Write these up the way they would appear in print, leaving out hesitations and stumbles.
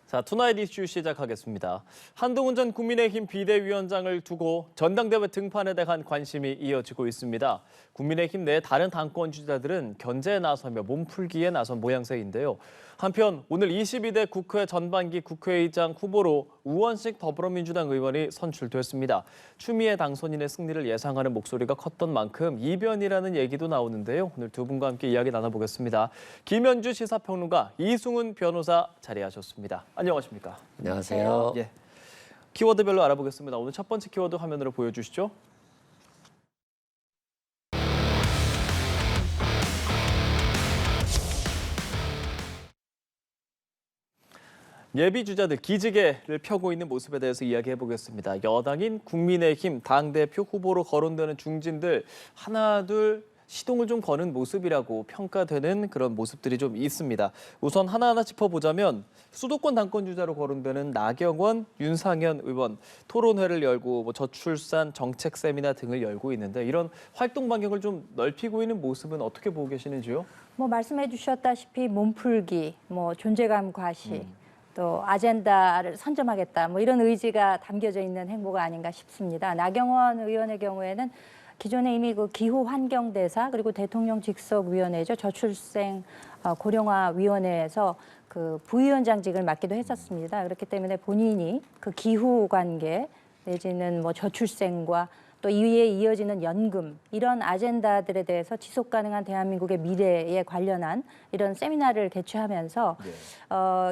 자, 투나잇 이슈 시작하겠습니다. 한동훈 전 국민의힘 비대위원장을 두고 전당대회 등판에 대한 관심이 이어지고 있습니다. 국민의힘 내 다른 당권 주자들은 견제에 나서며 몸풀기에 나선 모양새인데요. 한편 오늘 22대 국회 전반기 국회의장 후보로 우원식 더불어민주당 의원이 선출됐습니다. 추미애 당선인의 승리를 예상하는 목소리가 컸던 만큼 이변이라는 얘기도 나오는데요. 오늘 두 분과 함께 이야기 나눠보겠습니다. 김현주 시사평론가, 이승훈 변호사 자리하셨습니다. 안녕하십니까? 안녕하세요. 예, 키워드별로 알아보겠습니다. 오늘 첫 번째 키워드 화면으로 보여주시죠. 예비 주자들 기지개를 펴고 있는 모습에 대해서 이야기해 보겠습니다. 여당인 국민의힘 당대표 후보로 거론되는 중진들 하나둘 시동을 좀 거는 모습이라고 평가되는 그런 모습들이 좀 있습니다. 우선 하나하나 짚어보자면 수도권 당권 주자로 거론되는 나경원, 윤상현 의원 토론회를 열고 저출산 정책 세미나 등을 열고 있는데 이런 활동 반경을 좀 넓히고 있는 모습은 어떻게 보고 계시는지요? 말씀해 주셨다시피 몸풀기, 존재감 과시, 또 아젠다를 선점하겠다, 이런 의지가 담겨져 있는 행보가 아닌가 싶습니다. 나경원 의원의 경우에는 기존에 이미 그 기후환경대사 그리고 대통령 직속위원회죠. 저출생 고령화위원회에서 그 부위원장직을 맡기도 했었습니다. 그렇기 때문에 본인이 그 기후 관계 내지는 저출생과 또 이에 이어지는 연금 이런 아젠다들에 대해서 지속 가능한 대한민국의 미래에 관련한 이런 세미나를 개최하면서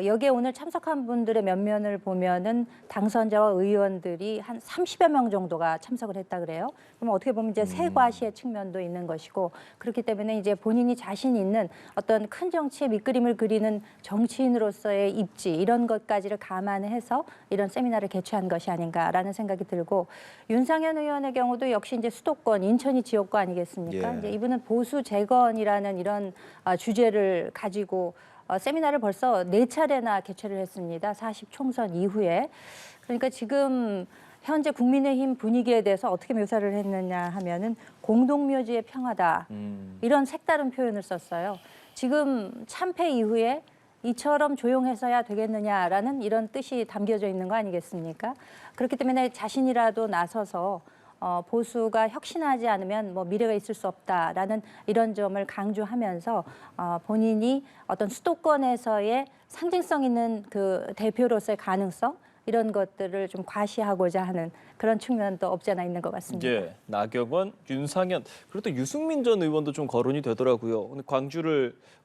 여기에 오늘 참석한 분들의 면면을 보면은 당선자와 의원들이 한 30여 명 정도가 참석을 했다 그래요. 그럼 어떻게 보면 이제 세과시의 측면도 있는 것이고 그렇기 때문에 이제 본인이 자신 있는 어떤 큰 정치의 밑그림을 그리는 정치인으로서의 입지 이런 것까지를 감안해서 이런 세미나를 개최한 것이 아닌가라는 생각이 들고 윤상현 의원의 경우도 역시 이제 수도권 인천이 지역구 아니겠습니까? 예. 이제 이분은 보수 재건이라는 이런 주제를 가지고 세미나를 벌써 4차례나 개최를 했습니다. 40 총선 이후에. 그러니까 지금 현재 국민의힘 분위기에 대해서 어떻게 묘사를 했느냐 하면은 공동묘지의 평화다. 이런 색다른 표현을 썼어요. 지금 참패 이후에 이처럼 조용해서야 되겠느냐라는 이런 뜻이 담겨져 있는 거 아니겠습니까? 그렇기 때문에 자신이라도 나서서 보수가 혁신하지 않으면 미래가 있을 수 없다라는 이런 점을 강조하면서 본인이 어떤 수도권에서의 상징성 있는 그 대표로서의 가능성 이런 것들을 좀 과시하고자 하는 그런 측면도 없지 않아 있는 것 같습니다. 예, 나경원, 윤상현, 그리고 또 유승민 전 의원도 좀 거론이 되더라고요. 오늘 광주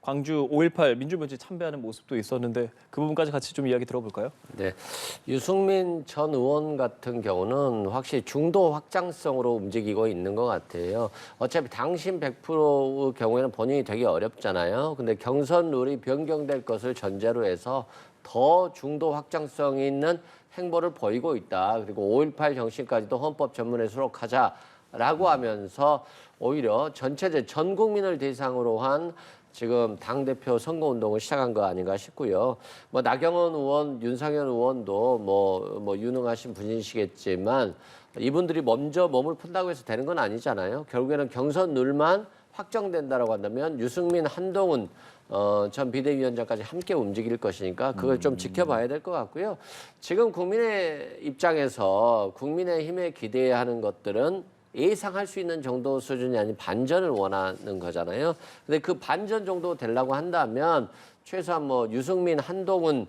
5.18 민주묘지 참배하는 모습도 있었는데 그 부분까지 같이 좀 이야기 들어볼까요? 네, 유승민 전 의원 같은 경우는 확실히 중도 확장성으로 움직이고 있는 것 같아요. 어차피 당신 100%의 경우에는 본인이 되게 어렵잖아요. 근데 경선 룰이 변경될 것을 전제로 해서 더 중도 확장성 있는 행보를 보이고 있다. 그리고 5.18 정신까지도 헌법 전문에 수록하자라고 하면서 오히려 전 국민을 대상으로 한 지금 당대표 선거운동을 시작한 거 아닌가 싶고요. 나경원 의원, 윤상현 의원도 유능하신 분이시겠지만 이분들이 먼저 몸을 푼다고 해서 되는 건 아니잖아요. 결국에는 경선 룰만 확정된다라고 한다면 유승민, 한동훈 전 비대위원장까지 함께 움직일 것이니까 그걸 좀 지켜봐야 될 것 같고요. 지금 국민의 입장에서 국민의힘에 기대하는 것들은 예상할 수 있는 정도 수준이 아닌 반전을 원하는 거잖아요. 근데 그 반전 정도 되려고 한다면 최소한 유승민, 한동훈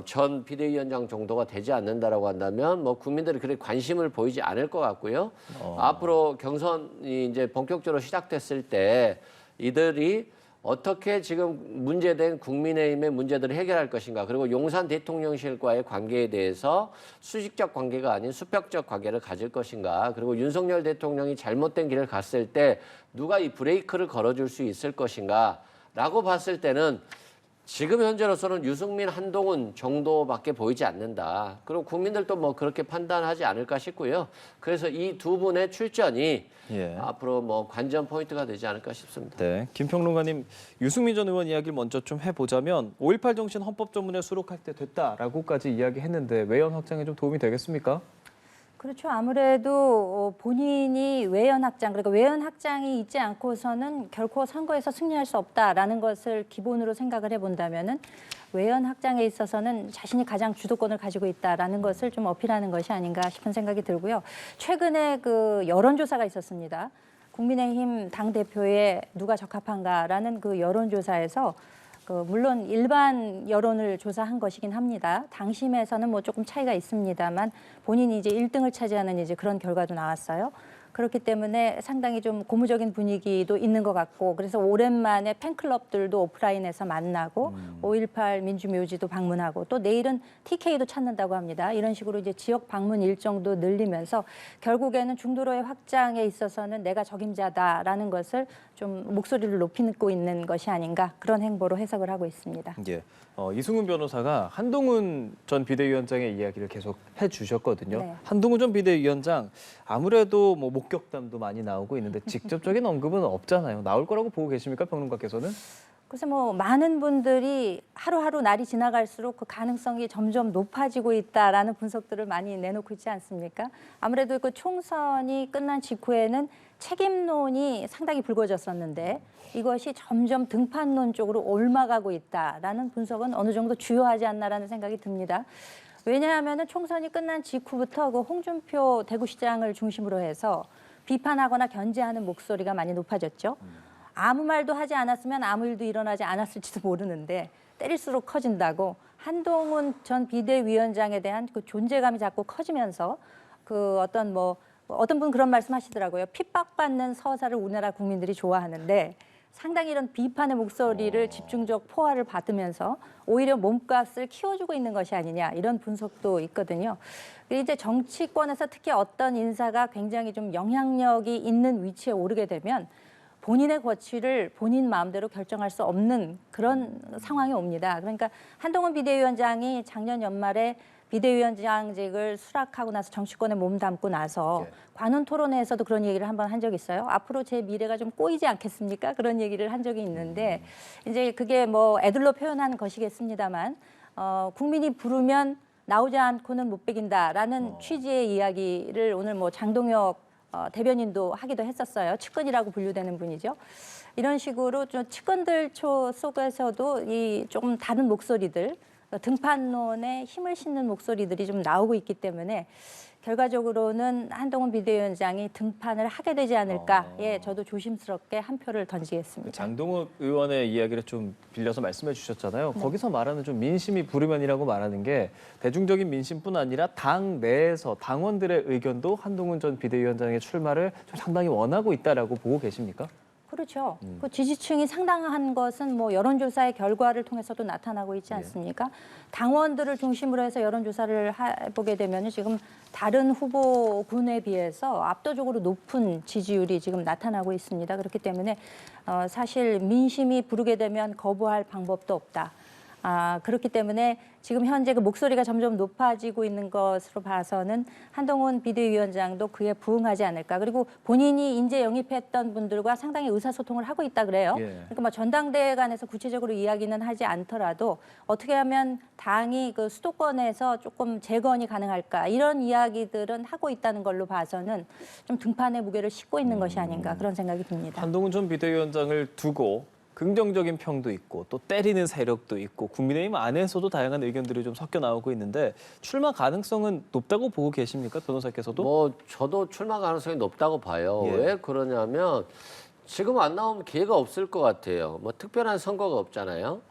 전 비대위원장 정도가 되지 않는다라고 한다면 국민들이 그렇게 관심을 보이지 않을 것 같고요. 앞으로 경선이 이제 본격적으로 시작됐을 때 이들이 어떻게 지금 문제된 국민의힘의 문제들을 해결할 것인가 그리고 용산 대통령실과의 관계에 대해서 수직적 관계가 아닌 수평적 관계를 가질 것인가 그리고 윤석열 대통령이 잘못된 길을 갔을 때 누가 이 브레이크를 걸어줄 수 있을 것인가 라고 봤을 때는 지금 현재로서는 유승민, 한동훈 정도밖에 보이지 않는다. 그럼 국민들도 그렇게 판단하지 않을까 싶고요. 그래서 이 두 분의 출전이 앞으로 관전 포인트가 되지 않을까 싶습니다. 네, 김평론가님, 유승민 전 의원 이야기를 먼저 좀 해보자면 5.18 정신 헌법 전문에 수록할 때 됐다라고까지 이야기했는데 외연 확장에 좀 도움이 되겠습니까? 그렇죠. 아무래도 본인이 외연 확장, 그러니까 외연 확장이 있지 않고서는 결코 선거에서 승리할 수 없다라는 것을 기본으로 생각을 해본다면은 외연 확장에 있어서는 자신이 가장 주도권을 가지고 있다라는 것을 좀 어필하는 것이 아닌가 싶은 생각이 들고요. 최근에 그 여론조사가 있었습니다. 국민의힘 당대표에 누가 적합한가라는 그 여론조사에서 물론 일반 여론을 조사한 것이긴 합니다. 당심에서는 뭐 조금 차이가 있습니다만 본인이 이제 1등을 차지하는 이제 그런 결과도 나왔어요. 그렇기 때문에 상당히 좀 고무적인 분위기도 있는 것 같고, 그래서 오랜만에 팬클럽들도 오프라인에서 만나고 5.18 민주묘지도 방문하고 또 내일은 TK도 찾는다고 합니다. 이런 식으로 이제 지역 방문 일정도 늘리면서 결국에는 중도로의 확장에 있어서는 내가 적임자다라는 것을 좀 목소리를 높이고 있는 것이 아닌가, 그런 행보로 해석을 하고 있습니다. 예. 이승훈 변호사가 한동훈 전 비대위원장의 이야기를 계속 해주셨거든요. 네. 한동훈 전 비대위원장 아무래도 뭐 목격담도 많이 나오고 있는데 직접적인 언급은 없잖아요. 나올 거라고 보고 계십니까, 평론가께서는? 그래서 뭐 많은 분들이 하루하루 날이 지나갈수록 그 가능성이 점점 높아지고 있다라는 분석들을 많이 내놓고 있지 않습니까? 아무래도 그 총선이 끝난 직후에는 책임론이 상당히 불거졌었는데 이것이 점점 등판론 쪽으로 옮아가고 있다라는 분석은 어느 정도 주요하지 않나라는 생각이 듭니다. 왜냐하면 총선이 끝난 직후부터 그 홍준표 대구시장을 중심으로 해서 비판하거나 견제하는 목소리가 많이 높아졌죠. 아무 말도 하지 않았으면 아무 일도 일어나지 않았을지도 모르는데 때릴수록 커진다고 한동훈 전 비대위원장에 대한 그 존재감이 자꾸 커지면서 그 어떤 분 그런 말씀하시더라고요. 핍박받는 서사를 우리나라 국민들이 좋아하는데 상당히 이런 비판의 목소리를 집중적 포화를 받으면서 오히려 몸값을 키워주고 있는 것이 아니냐, 이런 분석도 있거든요. 그리고 이제 정치권에서 특히 어떤 인사가 굉장히 좀 영향력이 있는 위치에 오르게 되면 본인의 거취를 본인 마음대로 결정할 수 없는 그런 상황이 옵니다. 그러니까 한동훈 비대위원장이 작년 연말에 비대위원장직을 수락하고 나서 정치권에 몸담고 나서 관훈 토론회에서도 그런 얘기를 한번 한 적이 있어요. 앞으로 제 미래가 좀 꼬이지 않겠습니까? 그런 얘기를 한 적이 있는데 이제 그게 뭐 애들로 표현한 것이겠습니다만 국민이 부르면 나오지 않고는 못 베긴다라는 취지의 이야기를 오늘 뭐 장동혁 대변인도 하기도 했었어요. 측근이라고 분류되는 분이죠. 이런 식으로 좀 측근들 속에서도 이 조금 다른 목소리들, 등판론에 힘을 싣는 목소리들이 좀 나오고 있기 때문에 결과적으로는 한동훈 비대위원장이 등판을 하게 되지 않을까. 예, 저도 조심스럽게 한 표를 던지겠습니다. 장동욱 의원의 이야기를 좀 빌려서 말씀해 주셨잖아요. 거기서 말하는 좀 민심이 부르면이라고 말하는 게 대중적인 민심뿐 아니라 당 내에서 당원들의 의견도 한동훈 전 비대위원장의 출마를 좀 상당히 원하고 있다라고 보고 계십니까? 그렇죠. 그 지지층이 상당한 것은 뭐 여론조사의 결과를 통해서도 나타나고 있지 않습니까? 당원들을 중심으로 해서 여론조사를 해보게 되면 지금 다른 후보군에 비해서 압도적으로 높은 지지율이 지금 나타나고 있습니다. 그렇기 때문에 사실 민심이 부르게 되면 거부할 방법도 없다. 그렇기 때문에 지금 현재 그 목소리가 점점 높아지고 있는 것으로 봐서는 한동훈 비대위원장도 그에 부응하지 않을까. 그리고 본인이 인재 영입했던 분들과 상당히 의사소통을 하고 있다 그래요. 그러니까 뭐 전당대회 간에서 구체적으로 이야기는 하지 않더라도 어떻게 하면 당이 그 수도권에서 조금 재건이 가능할까, 이런 이야기들은 하고 있다는 걸로 봐서는 좀 등판의 무게를 싣고 있는 것이 아닌가, 그런 생각이 듭니다. 한동훈 전 비대위원장을 두고 긍정적인 평도 있고 또 때리는 세력도 있고 국민의힘 안에서도 다양한 의견들이 좀 섞여 나오고 있는데 출마 가능성은 높다고 보고 계십니까, 변호사께서도? 뭐 저도 출마 가능성이 높다고 봐요. 예. 왜 그러냐면 지금 안 나오면 기회가 없을 것 같아요. 뭐 특별한 선거가 없잖아요.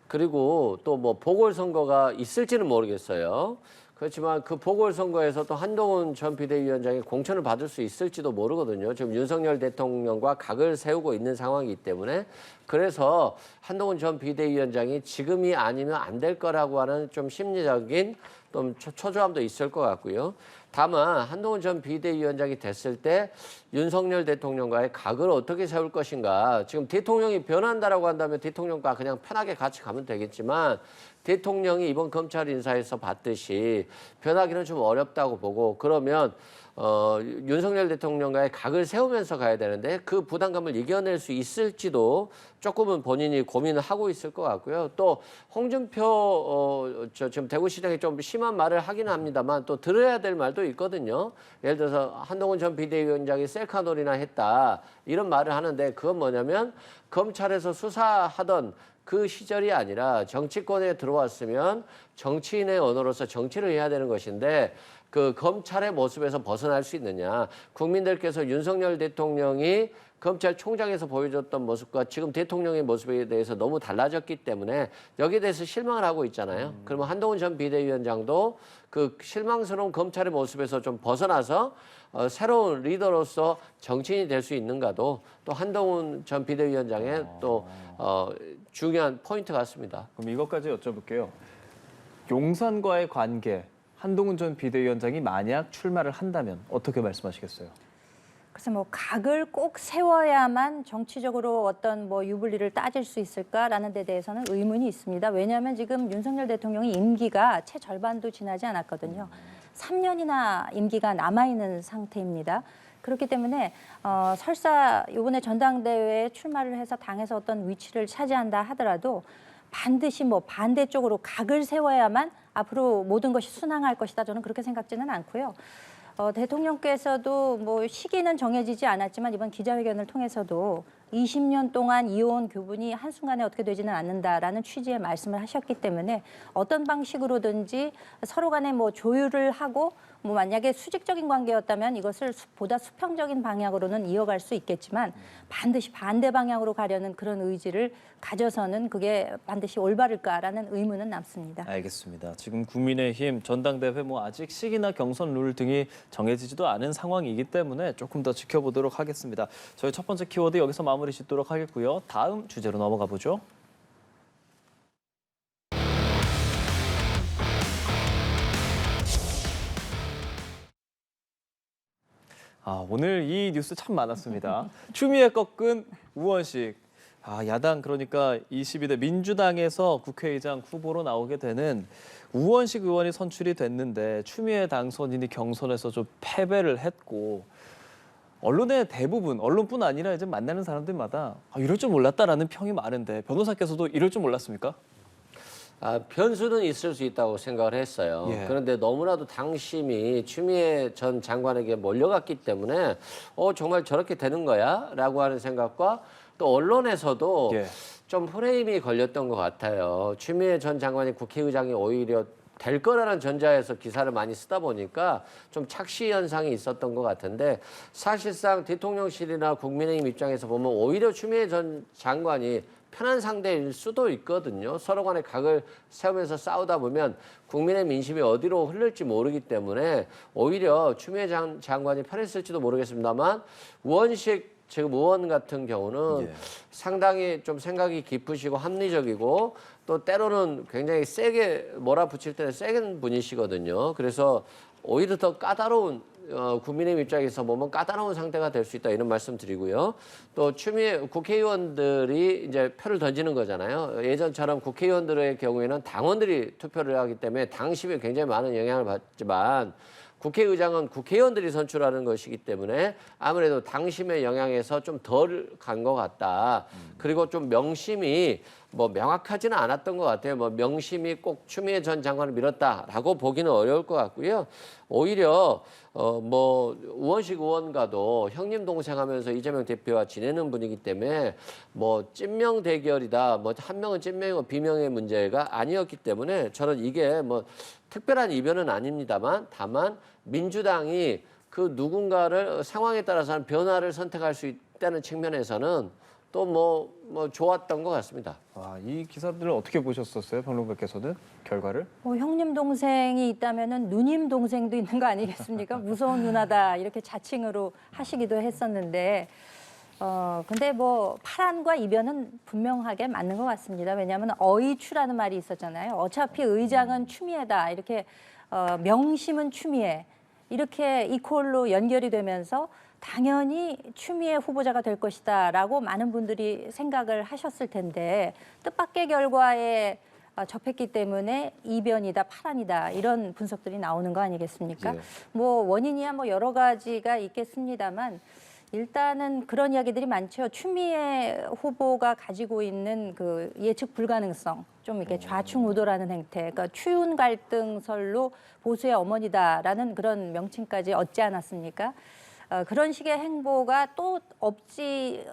그리고 또 뭐 보궐선거가 있을지는 모르겠어요. 그렇지만 그 보궐선거에서 또 한동훈 전 비대위원장이 공천을 받을 수 있을지도 모르거든요. 지금 윤석열 대통령과 각을 세우고 있는 상황이기 때문에, 그래서 한동훈 전 비대위원장이 지금이 아니면 안 될 거라고 하는 좀 심리적인 좀 초조함도 있을 것 같고요. 다만 한동훈 전 비대위원장이 됐을 때 윤석열 대통령과의 각을 어떻게 세울 것인가. 지금 대통령이 변한다라고 한다면 대통령과 그냥 편하게 같이 가면 되겠지만 대통령이 이번 검찰 인사에서 봤듯이 변하기는 좀 어렵다고 보고, 그러면 윤석열 대통령과의 각을 세우면서 가야 되는데 그 부담감을 이겨낼 수 있을지도 조금은 본인이 고민을 하고 있을 것 같고요. 또 홍준표 지금 대구시장이 좀 심한 말을 하긴 합니다만 또 들어야 될 말도 있거든요. 예를 들어서 한동훈 전 비대위원장이 셀카놀이나 했다 이런 말을 하는데 그건 뭐냐면 검찰에서 수사하던 그 시절이 아니라 정치권에 들어왔으면 정치인의 언어로서 정치를 해야 되는 것인데 그 검찰의 모습에서 벗어날 수 있느냐. 국민들께서 윤석열 대통령이 검찰총장에서 보여줬던 모습과 지금 대통령의 모습에 대해서 너무 달라졌기 때문에 여기에 대해서 실망을 하고 있잖아요. 그러면 한동훈 전 비대위원장도 그 실망스러운 검찰의 모습에서 좀 벗어나서 새로운 리더로서 정치인이 될 수 있는가도 또 한동훈 전 비대위원장의 또 중요한 포인트 같습니다. 그럼 이것까지 여쭤볼게요. 용산과의 관계, 한동훈 전 비대위원장이 만약 출마를 한다면 어떻게 말씀하시겠어요? 그래서 뭐 각을 꼭 세워야만 정치적으로 어떤 뭐 유불리를 따질 수 있을까라는 데 대해서는 의문이 있습니다. 왜냐하면 지금 윤석열 대통령이 임기가 채 절반도 지나지 않았거든요. 3년이나 임기가 남아있는 상태입니다. 그렇기 때문에 설사 이번에 전당대회에 출마를 해서 당에서 어떤 위치를 차지한다 하더라도 반드시 뭐 반대쪽으로 각을 세워야만 앞으로 모든 것이 순항할 것이다. 저는 그렇게 생각지는 않고요. 대통령께서도 뭐 시기는 정해지지 않았지만 이번 기자회견을 통해서도 20년 동안 이어온 교분이 한순간에 어떻게 되지는 않는다라는 취지의 말씀을 하셨기 때문에 어떤 방식으로든지 서로 간에 뭐 조율을 하고 뭐 만약에 수직적인 관계였다면 이것을 보다 수평적인 방향으로는 이어갈 수 있겠지만 반드시 반대 방향으로 가려는 그런 의지를 가져서는 그게 반드시 올바를까라는 의문은 남습니다. 알겠습니다. 지금 국민의힘 전당대회 뭐 아직 시기나 경선 룰 등이 정해지지도 않은 상황이기 때문에 조금 더 지켜보도록 하겠습니다. 저희 첫 번째 키워드 여기서 마무리 짓도록 하겠고요. 다음 주제로 넘어가 보죠. 오늘 이 뉴스 참 많았습니다. 추미애 꺾은 우원식. 야당 그러니까 22대 민주당에서 국회의장 후보로 나오게 되는 우원식 의원이 선출이 됐는데 추미애 당선인이 경선에서 좀 패배를 했고 언론의 대부분, 언론뿐 아니라 이제 만나는 사람들마다 이럴 줄 몰랐다라는 평이 많은데 변호사께서도 이럴 줄 몰랐습니까? 변수는 있을 수 있다고 생각을 했어요. 예. 그런데 너무나도 당심이 추미애 전 장관에게 몰려갔기 때문에 정말 저렇게 되는 거야? 라고 하는 생각과 또 언론에서도 예. 좀 프레임이 걸렸던 것 같아요. 추미애 전 장관이 국회의장이 오히려 될 거라는 전자에서 기사를 많이 쓰다 보니까 좀 착시 현상이 있었던 것 같은데 사실상 대통령실이나 국민의힘 입장에서 보면 오히려 추미애 전 장관이 편한 상대일 수도 있거든요. 서로 간에 각을 세우면서 싸우다 보면 국민의 민심이 어디로 흐를지 모르기 때문에 오히려 추미애 장관이 편했을지도 모르겠습니다만 우원식 지금 의원 같은 경우는 상당히 좀 생각이 깊으시고 합리적이고 또 때로는 굉장히 세게 몰아붙일 때는 세게 분이시거든요. 그래서 오히려 더 까다로운 국민의힘 입장에서 보면 까다로운 상태가 될 수 있다 이런 말씀 드리고요. 또 추미애 국회의원들이 이제 표를 던지는 거잖아요. 예전처럼 국회의원들의 경우에는 당원들이 투표를 하기 때문에 당심에 굉장히 많은 영향을 받지만 국회의장은 국회의원들이 선출하는 것이기 때문에 아무래도 당심의 영향에서 좀 덜 간 것 같다. 그리고 좀 명심이 뭐 명확하지는 않았던 것 같아요. 뭐 명심이 꼭 추미애 전 장관을 밀었다라고 보기는 어려울 것 같고요. 오히려 뭐 우원식 의원과도 형님 동생 하면서 이재명 대표와 지내는 분이기 때문에 뭐 찐명 대결이다. 뭐 한 명은 찐명이고 비명의 문제가 아니었기 때문에 저는 이게 뭐 특별한 이변은 아닙니다만 다만 민주당이 그 누군가를 상황에 따라서는 변화를 선택할 수 있다는 측면에서는 또 뭐 좋았던 것 같습니다. 이 기사들을 어떻게 보셨었어요, 평론가께서는 결과를? 형님 동생이 있다면은 누님 동생도 있는 거 아니겠습니까? 무서운 누나다 이렇게 자칭으로 하시기도 했었는데 근데 뭐 파란과 이변은 분명하게 맞는 것 같습니다. 왜냐하면 어이추라는 말이 있었잖아요. 어차피 의장은 추미애다 이렇게 명심은 추미애 이렇게 이퀄로 연결이 되면서 당연히 추미애 후보자가 될 것이다라고 많은 분들이 생각을 하셨을 텐데 뜻밖의 결과에 접했기 때문에 이변이다, 파란이다 이런 분석들이 나오는 거 아니겠습니까? 예. 뭐 원인이야 뭐 여러 가지가 있겠습니다만 일단은 그런 이야기들이 많죠. 추미애 후보가 가지고 있는 그 예측 불가능성, 좀 이렇게 좌충우돌하는 행태, 그러니까 추운 갈등설로 보수의 어머니다라는 그런 명칭까지 얻지 않았습니까? 그런 식의 행보가 또 없지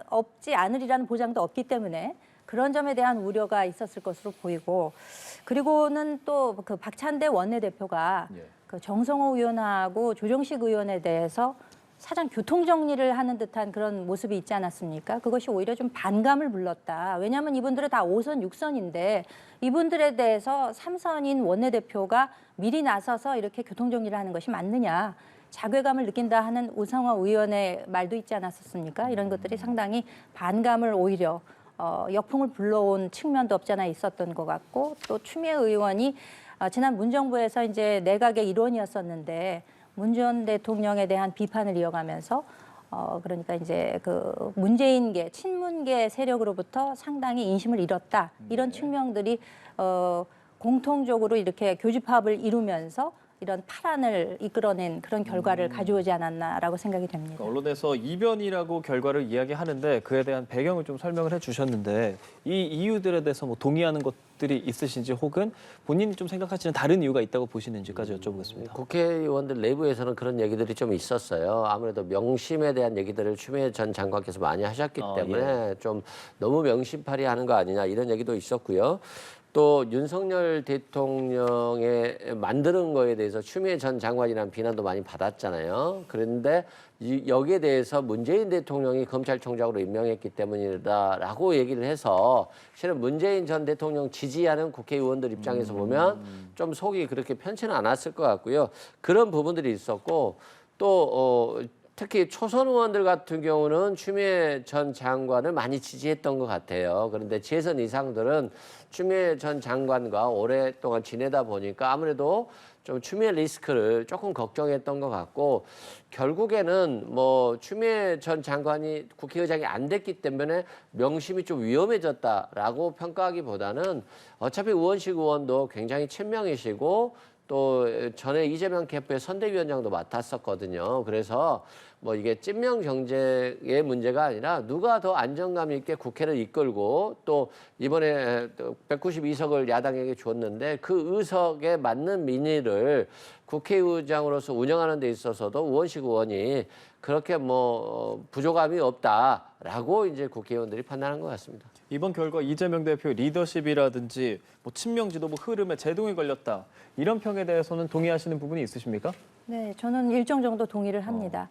않으리라는 보장도 없기 때문에 그런 점에 대한 우려가 있었을 것으로 보이고, 그리고는 또 그 박찬대 원내대표가 예. 그 정성호 의원하고 조정식 의원에 대해서 사전 교통 정리를 하는 듯한 그런 모습이 있지 않았습니까? 그것이 오히려 좀 반감을 불렀다. 왜냐하면 이분들은 다 5선, 6선인데 이분들에 대해서 3선인 원내대표가 미리 나서서 이렇게 교통 정리를 하는 것이 맞느냐. 자괴감을 느낀다 하는 우상호 의원의 말도 있지 않았었습니까? 이런 것들이 상당히 반감을 오히려 역풍을 불러온 측면도 없지 않아 있었던 것 같고, 또 추미애 의원이 지난 문정부에서 이제 내각의 일원이었었는데 문 전 대통령에 대한 비판을 이어가면서 그러니까 이제 그 문재인계 친문계 세력으로부터 상당히 인심을 잃었다 이런 측면들이 공통적으로 이렇게 교집합을 이루면서 이런 파란을 이끌어낸 그런 결과를 가져오지 않았나라고 생각이 됩니다. 그러니까 언론에서 이변이라고 결과를 이야기하는데 그에 대한 배경을 좀 설명을 해주셨는데 이 이유들에 대해서 뭐 동의하는 것들이 있으신지 혹은 본인이 좀 생각하시는 다른 이유가 있다고 보시는지까지 여쭤보겠습니다. 국회의원들 내부에서는 그런 얘기들이 좀 있었어요. 아무래도 명심에 대한 얘기들을 추미애 전 장관께서 많이 하셨기 때문에 좀 너무 명심팔이 하는 거 아니냐 이런 얘기도 있었고요. 또 윤석열 대통령의 만드는 거에 대해서 추미애 전 장관이라는 비난도 많이 받았잖아요. 그런데 여기에 대해서 문재인 대통령이 검찰총장으로 임명했기 때문이다라고 얘기를 해서 실은 문재인 전 대통령 지지하는 국회의원들 입장에서 보면 좀 속이 그렇게 편치는 않았을 것 같고요. 그런 부분들이 있었고 또 특히 초선 의원들 같은 경우는 추미애 전 장관을 많이 지지했던 것 같아요. 그런데 재선 이상들은 추미애 전 장관과 오랫동안 지내다 보니까 아무래도 좀 추미애 리스크를 조금 걱정했던 것 같고, 결국에는 뭐 추미애 전 장관이 국회의장이 안 됐기 때문에 명심이 좀 위험해졌다라고 평가하기보다는 어차피 의원식 의원도 굉장히 친명이시고 또 전에 이재명 캠프의 선대위원장도 맡았었거든요. 그래서 뭐 이게 찐명 정쟁의 문제가 아니라 누가 더 안정감 있게 국회를 이끌고 또 이번에 192석을 야당에게 줬는데 그 의석에 맞는 민의를 국회의장으로서 운영하는 데 있어서도 우원식 의원이 그렇게 뭐 부족함이 없다라고 이제 국회의원들이 판단한 것 같습니다. 이번 결과 이재명 대표의 리더십이라든지 뭐 친명 지도부 흐름에 제동이 걸렸다 이런 평에 대해서는 동의하시는 부분이 있으십니까? 네, 저는 일정 정도 동의를 합니다.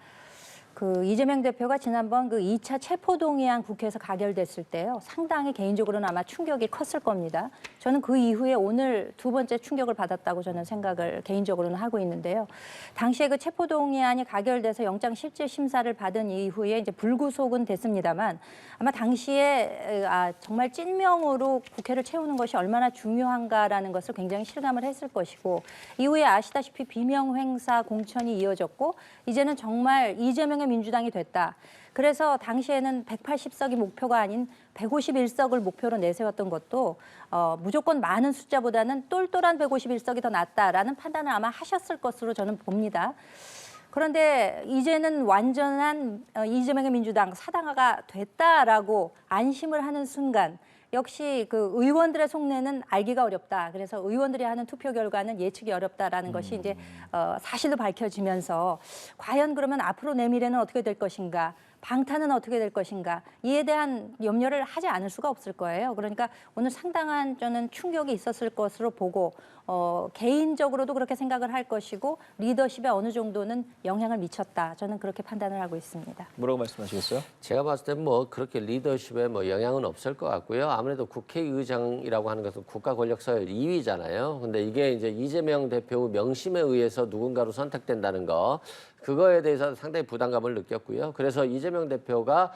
그 이재명 대표가 지난번 그 2차 체포동의안 국회에서 가결됐을 때요, 상당히 개인적으로는 아마 충격이 컸을 겁니다. 저는 그 이후에 오늘 두 번째 충격을 받았다고 저는 생각을 개인적으로는 하고 있는데요. 당시에 그 체포동의안이 가결돼서 영장실질심사를 받은 이후에 이제 불구속은 됐습니다만 아마 당시에 정말 찐명으로 국회를 채우는 것이 얼마나 중요한가라는 것을 굉장히 실감을 했을 것이고, 이후에 아시다시피 비명행사 공천이 이어졌고 이제는 정말 이재명의 민주당이 됐다. 그래서 당시에는 180석이 목표가 아닌 151석을 목표로 내세웠던 것도 무조건 많은 숫자보다는 똘똘한 151석이 더 낫다라는 판단을 아마 하셨을 것으로 저는 봅니다. 그런데 이제는 완전한 이재명의 민주당 사당화가 됐다라고 안심을 하는 순간 역시 그 의원들의 속내는 알기가 어렵다. 그래서 의원들이 하는 투표 결과는 예측이 어렵다라는 것이 이제 사실로 밝혀지면서 과연 그러면 앞으로 내 미래는 어떻게 될 것인가, 방탄은 어떻게 될 것인가, 이에 대한 염려를 하지 않을 수가 없을 거예요. 그러니까 오늘 상당한 저는 충격이 있었을 것으로 보고 개인적으로도 그렇게 생각을 할 것이고 리더십에 어느 정도는 영향을 미쳤다. 저는 그렇게 판단을 하고 있습니다. 뭐라고 말씀하시겠어요? 제가 봤을 때 뭐 그렇게 리더십에 뭐 영향은 없을 것 같고요. 아무래도 국회의장이라고 하는 것은 국가 권력 서열 2위잖아요. 근데 이게 이제 이재명 대표 명심에 의해서 누군가로 선택된다는 거, 그거에 대해서 상당히 부담감을 느꼈고요. 그래서 이재명 대표가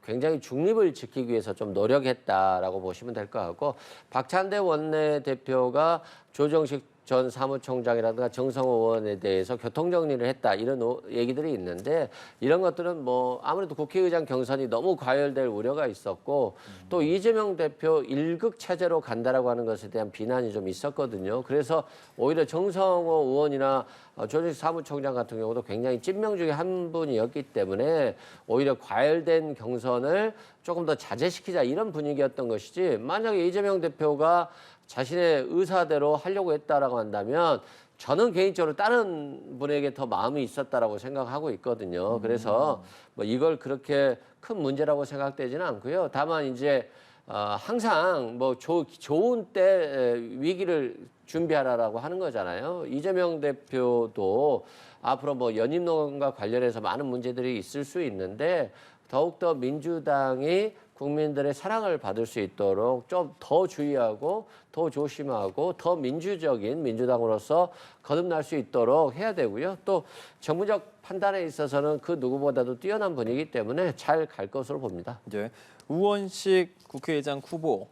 굉장히 중립을 지키기 위해서 좀 노력했다라고 보시면 될 것 같고, 박찬대 원내대표가 조정식 전 사무총장이라든가 정성호 의원에 대해서 교통정리를 했다 이런 얘기들이 있는데 이런 것들은 뭐 아무래도 국회의장 경선이 너무 과열될 우려가 있었고 또 이재명 대표 일극 체제로 간다라고 하는 것에 대한 비난이 좀 있었거든요. 그래서 오히려 정성호 의원이나 조정식 사무총장 같은 경우도 굉장히 찐명 중에 한 분이었기 때문에 오히려 과열된 경선을 조금 더 자제시키자 이런 분위기였던 것이지 만약에 이재명 대표가 자신의 의사대로 하려고 했다라고 한다면 저는 개인적으로 다른 분에게 더 마음이 있었다라고 생각하고 있거든요. 그래서 뭐 이걸 그렇게 큰 문제라고 생각되지는 않고요. 다만 이제 항상 뭐 좋은 때 위기를 준비하라라고 하는 거잖아요. 이재명 대표도 앞으로 뭐 연임론과 관련해서 많은 문제들이 있을 수 있는데 더욱더 민주당이 국민들의 사랑을 받을 수 있도록 좀 더 주의하고 더 조심하고 더 민주적인 민주당으로서 거듭날 수 있도록 해야 되고요. 또 정무적 판단에 있어서는 그 누구보다도 뛰어난 분이기 때문에 잘 갈 것으로 봅니다. 이제 우원식 국회의장 후보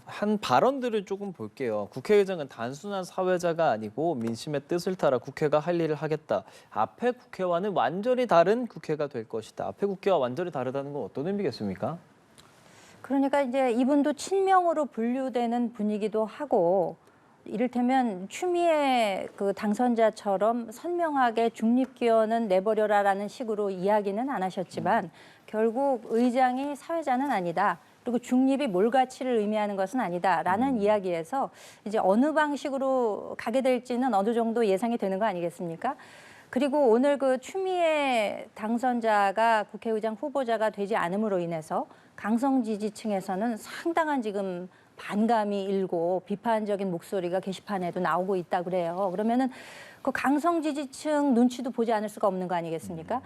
한 발언들을 조금 볼게요. 국회의장은 단순한 사회자가 아니고 민심의 뜻을 따라 국회가 할 일을 하겠다. 앞의 국회와는 완전히 다른 국회가 될 것이다. 앞의 국회와 완전히 다르다는 건 어떤 의미겠습니까? 그러니까 이제 이분도 친명으로 분류되는 분이기도 하고 이를테면 추미애 그 당선자처럼 선명하게 중립기원은 내버려라라는 식으로 이야기는 안 하셨지만 결국 의장이 사회자는 아니다. 그리고 중립이 몰가치를 의미하는 것은 아니다라는 이야기에서 이제 어느 방식으로 가게 될지는 어느 정도 예상이 되는 거 아니겠습니까? 그리고 오늘 그 추미애 당선자가 국회의장 후보자가 되지 않음으로 인해서 강성 지지층에서는 상당한 지금 반감이 일고 비판적인 목소리가 게시판에도 나오고 있다 그래요. 그러면은 그 강성 지지층 눈치도 보지 않을 수가 없는 거 아니겠습니까?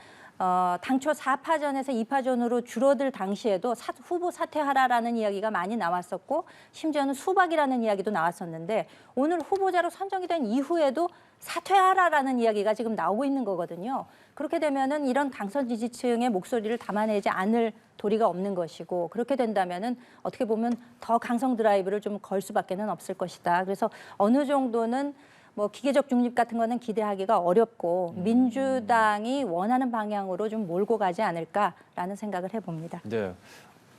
당초 4파전에서 2파전으로 줄어들 당시에도 후보 사퇴하라라는 이야기가 많이 나왔었고 심지어는 수박이라는 이야기도 나왔었는데 오늘 후보자로 선정이 된 이후에도 사퇴하라라는 이야기가 지금 나오고 있는 거거든요. 그렇게 되면은 이런 강성 지지층의 목소리를 담아내지 않을 도리가 없는 것이고 그렇게 된다면은 어떻게 보면 더 강성 드라이브를 좀 걸 수밖에는 없을 것이다. 그래서 어느 정도는 뭐 기계적 중립 같은 거는 기대하기가 어렵고 민주당이 원하는 방향으로 좀 몰고 가지 않을까라는 생각을 해봅니다. 네.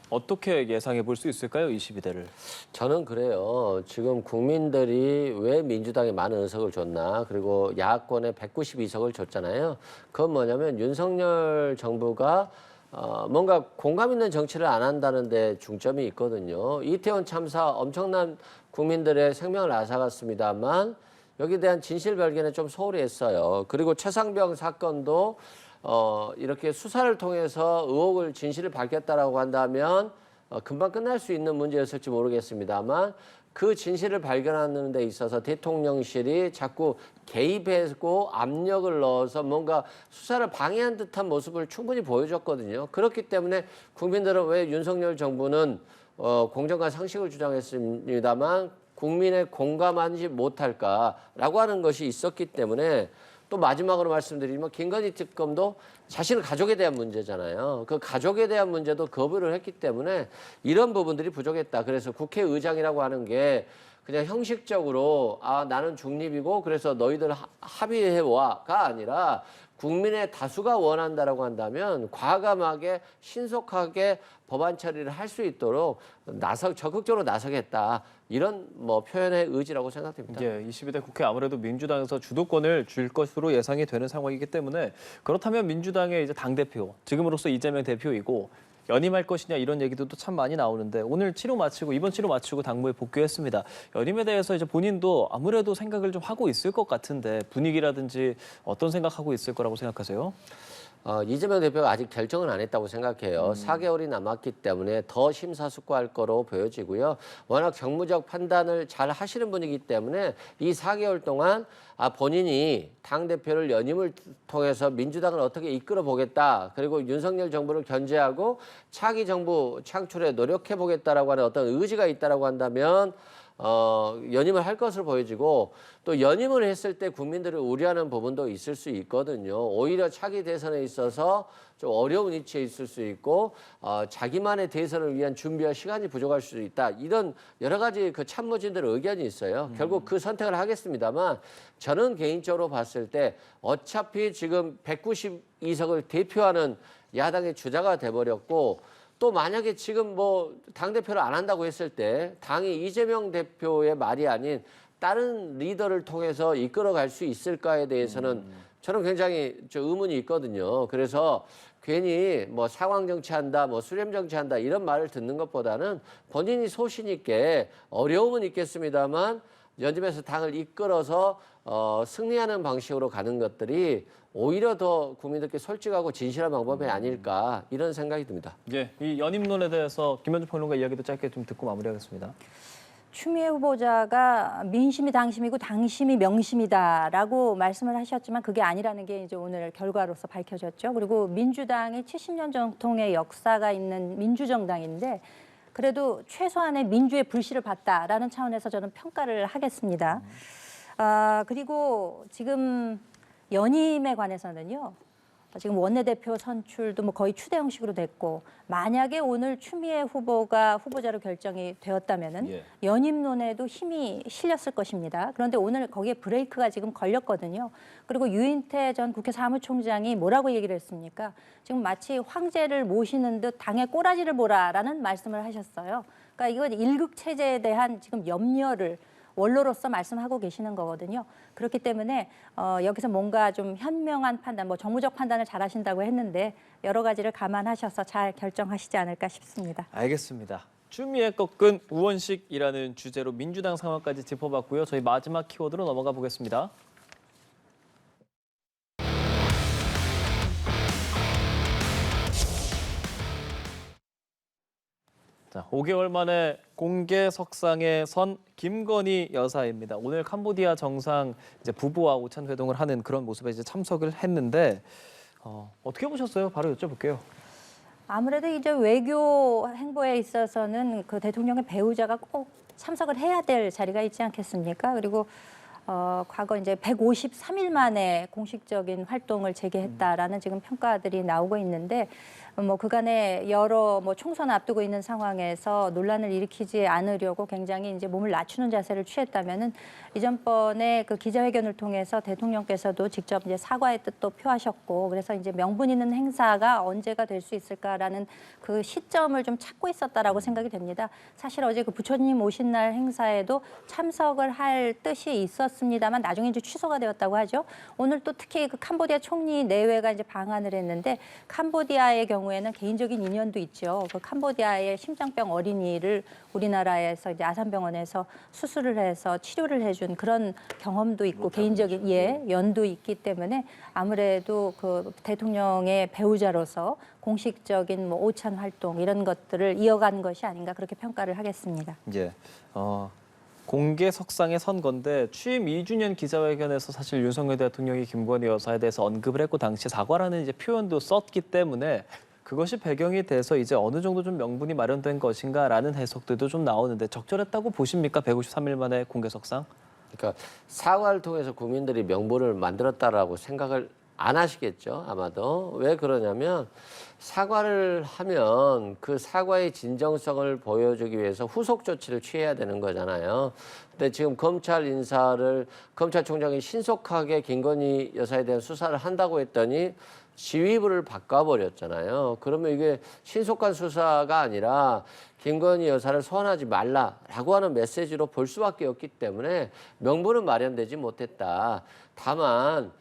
어떻게 예상해 볼 수 있을까요? 22대를. 저는 그래요. 지금 국민들이 왜 민주당에 많은 의석을 줬나 그리고 야권에 192석을 줬잖아요. 그건 뭐냐면 윤석열 정부가 뭔가 공감 있는 정치를 안 한다는 데 중점이 있거든요. 이태원 참사 엄청난 국민들의 생명을 앗아갔습니다만 여기에 대한 진실 발견에 좀 소홀히 했어요. 그리고 최상병 사건도 이렇게 수사를 통해서 의혹을 진실을 밝혔다라고 한다면 금방 끝날 수 있는 문제였을지 모르겠습니다만 그 진실을 발견하는 데 있어서 대통령실이 자꾸 개입하고 압력을 넣어서 뭔가 수사를 방해한 듯한 모습을 충분히 보여줬거든요. 그렇기 때문에 국민들은 왜 윤석열 정부는 공정과 상식을 주장했습니다만 국민의 공감하지 못할까라고 하는 것이 있었기 때문에 또 마지막으로 말씀드리면 김건희 특검도 자신의 가족에 대한 문제잖아요. 그 가족에 대한 문제도 거부를 했기 때문에 이런 부분들이 부족했다. 그래서 국회의장이라고 하는 게 그냥 형식적으로 나는 중립이고 그래서 너희들 합의해와가 아니라 국민의 다수가 원한다라고 한다면 과감하게 신속하게 법안 처리를 할 수 있도록 적극적으로 나서겠다. 이런 뭐 표현의 의지라고 생각됩니다. 예, 22대 국회 아무래도 민주당에서 주도권을 줄 것으로 예상이 되는 상황이기 때문에 그렇다면 민주당의 이제 당대표, 지금으로서 이재명 대표이고 연임할 것이냐 이런 얘기도 참 많이 나오는데 오늘 치료 마치고 이번 치료 마치고 당무에 복귀했습니다. 연임에 대해서 이제 본인도 아무래도 생각을 좀 하고 있을 것 같은데 분위기라든지 어떤 생각하고 있을 거라고 생각하세요? 이재명 대표가 아직 결정은 안 했다고 생각해요. 4개월이 남았기 때문에 더 심사숙고할 거로 보여지고요. 워낙 정무적 판단을 잘 하시는 분이기 때문에 이 4개월 동안 본인이 당대표를 연임을 통해서 민주당을 어떻게 이끌어 보겠다. 그리고 윤석열 정부를 견제하고 차기 정부 창출에 노력해 보겠다라고 하는 어떤 의지가 있다라고 한다면 연임을 할 것으로 보여지고 또 연임을 했을 때 국민들이 우려하는 부분도 있을 수 있거든요. 오히려 차기 대선에 있어서 좀 어려운 위치에 있을 수 있고 자기만의 대선을 위한 준비할 시간이 부족할 수도 있다. 이런 여러 가지 그 참모진들의 의견이 있어요. 결국 그 선택을 하겠습니다만 저는 개인적으로 봤을 때 어차피 지금 192석을 대표하는 야당의 주자가 돼버렸고 또 만약에 지금 뭐 당대표를 안 한다고 했을 때 당이 이재명 대표의 말이 아닌 다른 리더를 통해서 이끌어갈 수 있을까에 대해서는 저는 굉장히 의문이 있거든요. 그래서 괜히 뭐 상황 정치한다, 뭐 수렴 정치한다 이런 말을 듣는 것보다는 본인이 소신 있게 어려움은 있겠습니다만 연임에서 당을 이끌어서 승리하는 방식으로 가는 것들이 오히려 더 국민들께 솔직하고 진실한 방법이 아닐까 이런 생각이 듭니다. 예, 이 연임론에 대해서 김현준 평론가 이야기도 짧게 좀 듣고 마무리하겠습니다. 추미애 후보자가 민심이 당심이고 당심이 명심이다라고 말씀을 하셨지만 그게 아니라는 게 이제 오늘 결과로서 밝혀졌죠. 그리고 민주당이 70년 전통의 역사가 있는 민주정당인데 그래도 최소한의 민주의 불씨를 봤다라는 차원에서 저는 평가를 하겠습니다. 그리고 지금 연임에 관해서는요. 지금 원내대표 선출도 뭐 거의 추대 형식으로 됐고 만약에 오늘 추미애 후보가 후보자로 결정이 되었다면은 연임론에도 힘이 실렸을 것입니다. 그런데 오늘 거기에 브레이크가 지금 걸렸거든요. 그리고 유인태 전 국회 사무총장이 뭐라고 얘기를 했습니까? 지금 마치 황제를 모시는 듯 당의 꼬라지를 보라라는 말씀을 하셨어요. 그러니까 이건 일극 체제에 대한 지금 염려를 원로로서 말씀하고 계시는 거거든요. 그렇기 때문에 여기서 뭔가 좀 현명한 판단, 뭐 정무적 판단을 잘 하신다고 했는데 여러 가지를 감안하셔서 잘 결정하시지 않을까 싶습니다. 알겠습니다. 추미애 꺾은 우원식이라는 주제로 민주당 상황까지 짚어봤고요. 저희 마지막 키워드로 넘어가 보겠습니다. 자, 5개월 만에 공개 석상에 선 김건희 여사입니다. 오늘 캄보디아 정상 이제 부부와 오찬 회동을 하는 그런 모습에 이제 참석을 했는데 어떻게 보셨어요? 바로 여쭤볼게요. 아무래도 이제 외교 행보에 있어서는 그 대통령의 배우자가 꼭 참석을 해야 될 자리가 있지 않겠습니까? 그리고 과거 이제 153일 만에 공식적인 활동을 재개했다라는 지금 평가들이 나오고 있는데 뭐 그간에 여러 뭐 총선 앞두고 있는 상황에서 논란을 일으키지 않으려고 굉장히 이제 몸을 낮추는 자세를 취했다면은 이전번에 그 기자회견을 통해서 대통령께서도 직접 이제 사과의 뜻도 표하셨고 그래서 이제 명분 있는 행사가 언제가 될 수 있을까라는 그 시점을 좀 찾고 있었다라고 생각이 됩니다. 사실 어제 그 부처님 오신 날 행사에도 참석을 할 뜻이 있었습니다만 나중에 이제 취소가 되었다고 하죠. 오늘 또 특히 그 캄보디아 총리 내외가 이제 방한을 했는데 캄보디아의 경우에는 개인적인 인연도 있죠. 그 캄보디아의 심장병 어린이를 우리나라에서 이제 아산병원에서 수술을 해서 치료를 해준 그런 경험도 있고 개인적인 연도 있기 때문에 아무래도 그 대통령의 배우자로서 공식적인 뭐 오찬 활동 이런 것들을 이어간 것이 아닌가 그렇게 평가를 하겠습니다. 예. 공개 석상에 선 건데 취임 2주년 기자회견에서 사실 윤석열 대통령이 김건희 여사에 대해서 언급을 했고 당시 사과라는 이제 표현도 썼기 때문에 그것이 배경이 돼서 이제 어느 정도 좀 명분이 마련된 것인가라는 해석들도 좀 나오는데 적절했다고 보십니까? 153일 만에 공개 석상? 그러니까 사과를 통해서 국민들이 명분을 만들었다라고 생각을 안 하시겠죠, 아마도. 왜 그러냐면 사과를 하면 그 사과의 진정성을 보여주기 위해서 후속 조치를 취해야 되는 거잖아요. 근데 지금 검찰총장이 신속하게 김건희 여사에 대한 수사를 한다고 했더니 지휘부를 바꿔버렸잖아요. 그러면 이게 신속한 수사가 아니라 김건희 여사를 소환하지 말라라고 하는 메시지로 볼 수밖에 없기 때문에 명분은 마련되지 못했다. 다만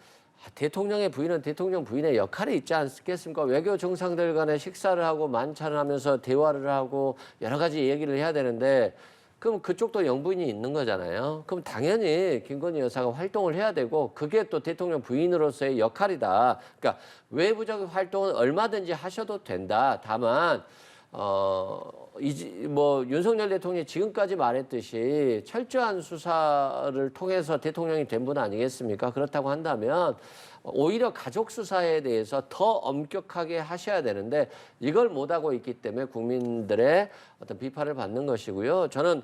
대통령의 부인은 대통령 부인의 역할이 있지 않겠습니까? 외교 정상들 간에 식사를 하고 만찬을 하면서 대화를 하고 여러 가지 얘기를 해야 되는데 그럼 그쪽도 영부인이 있는 거잖아요. 그럼 당연히 김건희 여사가 활동을 해야 되고 그게 또 대통령 부인으로서의 역할이다. 그러니까 외부적 활동은 얼마든지 하셔도 된다. 다만 윤석열 대통령이 지금까지 말했듯이 철저한 수사를 통해서 대통령이 된 분 아니겠습니까? 그렇다고 한다면 오히려 가족 수사에 대해서 더 엄격하게 하셔야 되는데 이걸 못하고 있기 때문에 국민들의 어떤 비판을 받는 것이고요. 저는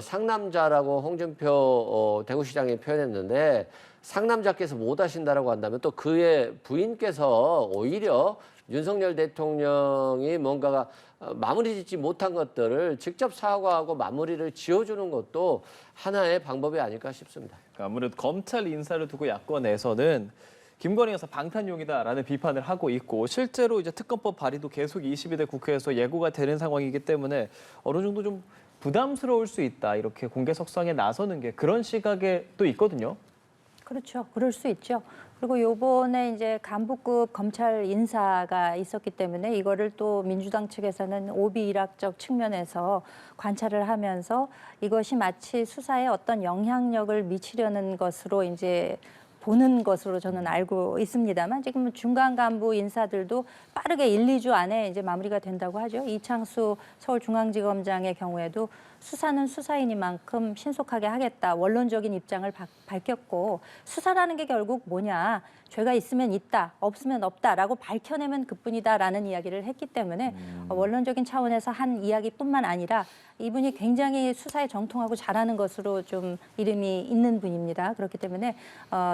상남자라고 홍준표 대구시장이 표현했는데 상남자께서 못 하신다라고 한다면 또 그의 부인께서 오히려 윤석열 대통령이 뭔가가 마무리 짓지 못한 것들을 직접 사과하고 마무리를 지어주는 것도 하나의 방법이 아닐까 싶습니다. 아무래도 검찰 인사를 두고 야권에서는 김건희 여사 방탄용이다라는 비판을 하고 있고 실제로 이제 특검법 발의도 계속 22대 국회에서 예고가 되는 상황이기 때문에 어느 정도 좀 부담스러울 수 있다 이렇게 공개석상에 나서는 게 그런 시각에 또 있거든요. 그렇죠. 그럴 수 있죠. 그리고 요번에 이제 간부급 검찰 인사가 있었기 때문에 이거를 또 민주당 측에서는 오비 일학적 측면에서 관찰을 하면서 이것이 마치 수사에 어떤 영향력을 미치려는 것으로 이제 보는 것으로 저는 알고 있습니다만 지금 중간 간부 인사들도 빠르게 1, 2주 안에 이제 마무리가 된다고 하죠. 이창수 서울중앙지검장의 경우에도 수사는 수사이니만큼 신속하게 하겠다. 원론적인 입장을 밝혔고 수사라는 게 결국 뭐냐. 죄가 있으면 있다, 없으면 없다라고 밝혀내면 그뿐이다라는 이야기를 했기 때문에 원론적인 차원에서 한 이야기뿐만 아니라 이분이 굉장히 수사에 정통하고 잘하는 것으로 좀 이름이 있는 분입니다. 그렇기 때문에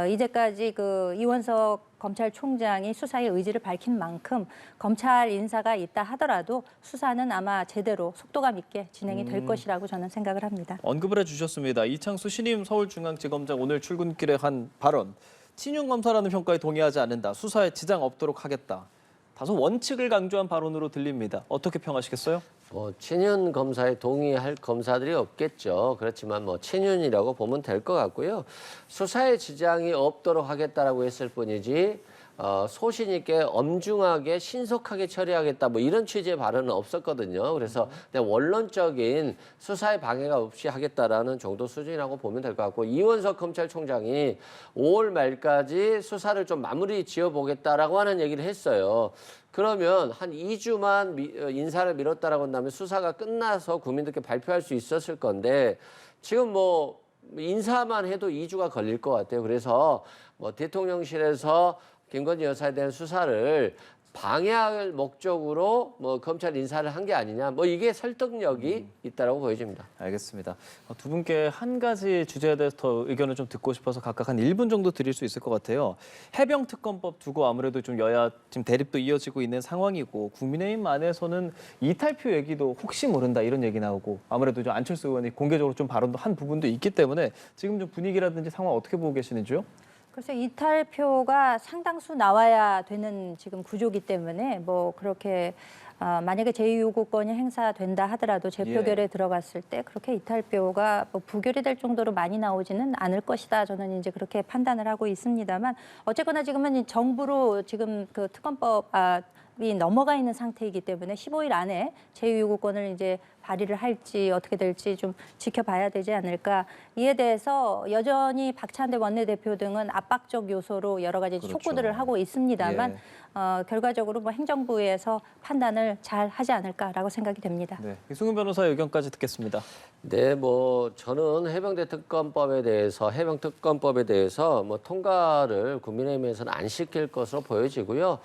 이제까지 그 이원석 검찰총장이 수사의 의지를 밝힌 만큼 검찰 인사가 있다 하더라도 수사는 아마 제대로 속도감 있게 진행이 될 것이라고 저는 생각을 합니다. 언급을 해주셨습니다. 이창수 신임 서울중앙지검장 오늘 출근길에 한 발언. 친윤 검사라는 평가에 동의하지 않는다. 수사에 지장 없도록 하겠다. 다소 원칙을 강조한 발언으로 들립니다. 어떻게 평하시겠어요? 친윤 검사에 동의할 검사들이 없겠죠. 그렇지만 친윤이라고 보면 될 것 같고요. 수사에 지장이 없도록 하겠다라고 했을 뿐이지 소신 있게 엄중하게 신속하게 처리하겠다 이런 취지의 발언은 없었거든요. 그래서 그냥 원론적인 수사에 방해가 없이 하겠다라는 정도 수준이라고 보면 될 것 같고 이원석 검찰총장이 5월 말까지 수사를 좀 마무리 지어보겠다라고 하는 얘기를 했어요. 그러면 한 2주만 인사를 미뤘다라고 한다면 수사가 끝나서 국민들께 발표할 수 있었을 건데 지금 인사만 해도 2주가 걸릴 것 같아요. 그래서 대통령실에서 김건희 여사에 대한 수사를 방해할 목적으로 검찰 인사를 한 게 아니냐 이게 설득력이 있다라고 보여집니다. 알겠습니다. 두 분께 한 가지 주제에 대해서 더 의견을 좀 듣고 싶어서 각각 한 1분 정도 드릴 수 있을 것 같아요. 해병 특검법 두고 아무래도 좀 여야 지금 대립도 이어지고 있는 상황이고 국민의힘 안에서는 이탈표 얘기도 혹시 모른다 이런 얘기 나오고 아무래도 좀 안철수 의원이 공개적으로 좀 발언도 한 부분도 있기 때문에 지금 좀 분위기라든지 상황 어떻게 보고 계시는지요? 글쎄 이탈표가 상당수 나와야 되는 지금 구조기 때문에 그렇게 만약에 제2요구권이 행사된다 하더라도 재표결에 들어갔을 때 그렇게 이탈표가 부결이 될 정도로 많이 나오지는 않을 것이다. 저는 이제 그렇게 판단을 하고 있습니다만 어쨌거나 지금은 정부로 지금 그 특검법이 넘어가 있는 상태이기 때문에 15일 안에 제2요구권을 이제 발의를 할지 어떻게 될지 좀 지켜봐야 되지 않을까. 이에 대해서 여전히 박찬대 원내대표 등은 압박적 요소로 여러 가지 촉구들을 하고 있습니다만 결과적으로 행정부에서 판단을 잘 하지 않을까라고 생각이 됩니다. 네, 이승훈 변호사의 의견까지 듣겠습니다. 네, 저는 해병 특검법에 대해서 통과를 국민의힘에서는 안 시킬 것으로 보여지고요.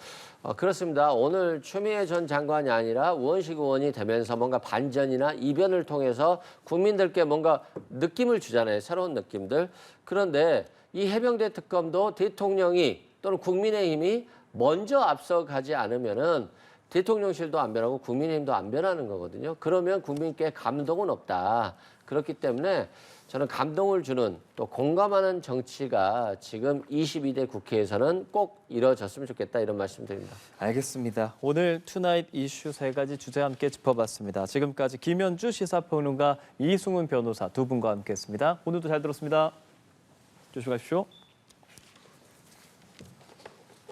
그렇습니다. 오늘 추미애 전 장관이 아니라 우원식 의원이 되면서 뭔가 반전이나 이변을 통해서 국민들께 뭔가 느낌을 주잖아요. 새로운 느낌들. 그런데 이 해병대 특검도 대통령이 또는 국민의힘이 먼저 앞서가지 않으면은 대통령실도 안 변하고 국민의힘도 안 변하는 거거든요. 그러면 국민께 감동은 없다. 그렇기 때문에 저는 감동을 주는 또 공감하는 정치가 지금 22대 국회에서는 꼭 이루어졌으면 좋겠다 이런 말씀드립니다. 알겠습니다. 오늘 투나잇 이슈 3가지 주제 함께 짚어봤습니다. 지금까지 김현주 시사평론가 이승훈 변호사 두 분과 함께했습니다. 오늘도 잘 들었습니다. 조심하십시오.